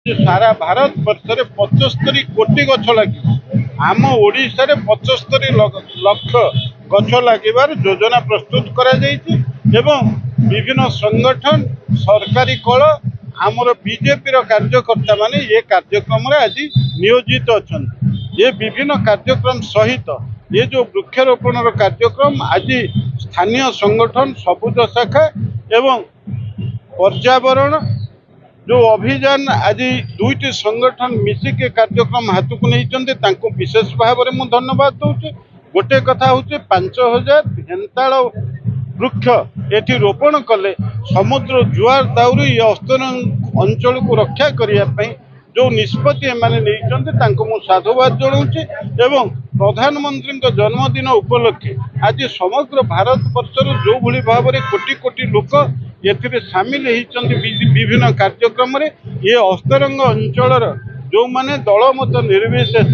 सारा भारत वर्ष 75 कोटी गछ लगे आम ओडिशा रे 75 लक्ष गछ लगिबार योजना प्रस्तुत करा जायछि एवं विभिन्न संगठन सरकारी कल आमर बीजेपी कार्यकर्ता माने ये कार्यक्रम रे आज नियोजित अच्छा ये विभिन्न कार्यक्रम सहित ये जो वृक्षारोपण कार्यक्रम आज स्थानीय संगठन सबुज शाखा एवं पर्यावरण जो अभियान आज दुईटी संगठन मिसिक कार्यक्रम हाथ को नहीं विशेष भाव में मुझे धन्यवाद दूचे। गोटे कथा हूँ 5000 हेन्ताड़ वृक्ष ये रोपण कले समुद्र जुआर दाउरू ये अस्तरंग अंचल को रक्षा करने जो निष्पत्ति एम साधुवाद जनाऊँचे एवं प्रधानमंत्री जन्मदिन उपलक्षे आज समग्र भारत वर्षर जो भली भाव में कोटी कोटी लोक ये सामिल होती विभिन्न कार्यक्रम ये अस्तरंग अंचल जो माने दल मत निर्विशेष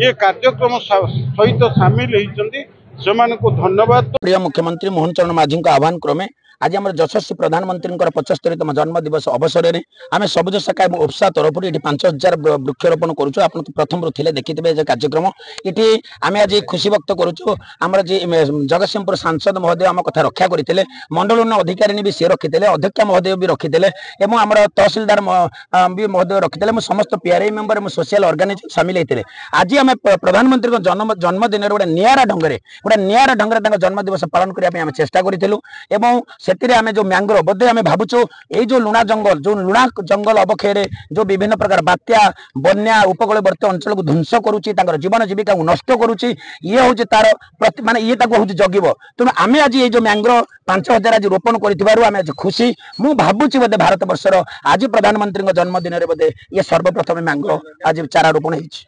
ये कार्यक्रम सहित सामिल होती से धन्यवाद। प्रिय मुख्यमंत्री मोहन चरण माझी आह्वान क्रमे आज आम यशस्वी प्रधानमंत्री 75तम जन्मदिवस अवसर में आम सबुज शाखा और ओप्सा तरफ ये 5000 वृक्षरोपण करुँ। आप प्रथम थे देखिए कार्यक्रम ये आम आज खुशी व्यक्त करुँ। आम जगतसिंहपुर सांसद महोदय आम कथा रक्षा करते मंडल अधिकारी भी सी रखी अध्यक्ष महोदय भी रखी आम तहसिलदार भी महोदय रखी समस्त पीआरआई मेंबर सोशल ऑर्गेनाइजेशन सामिल होते। आज आम प्रधानमंत्री जन्मदिन गोटे निरा ढंग जन्मदिवस पालन करने चेष्टा करूँ। आम जो मैंग्रोव बोधे आम भावुँ ये जो लुणा जंगल अवक्षय जो विभिन्न प्रकार बात्या बन्या उपकूलवर्ती अंचल को ध्वंस करुच्ची जीवन जीविका नष्ट करुच्ची ये हूँ तार माने ये हूँ जगिब तेणु आम आज ये जो मैंग्रोव 5000 आज रोपण करें आज खुशी मु भावुँ बोधे भारत वर्षर आज प्रधानमंत्री जन्मदिन बोधे ये सर्वप्रथम मैंग्रोव आज चारा रोपण होती।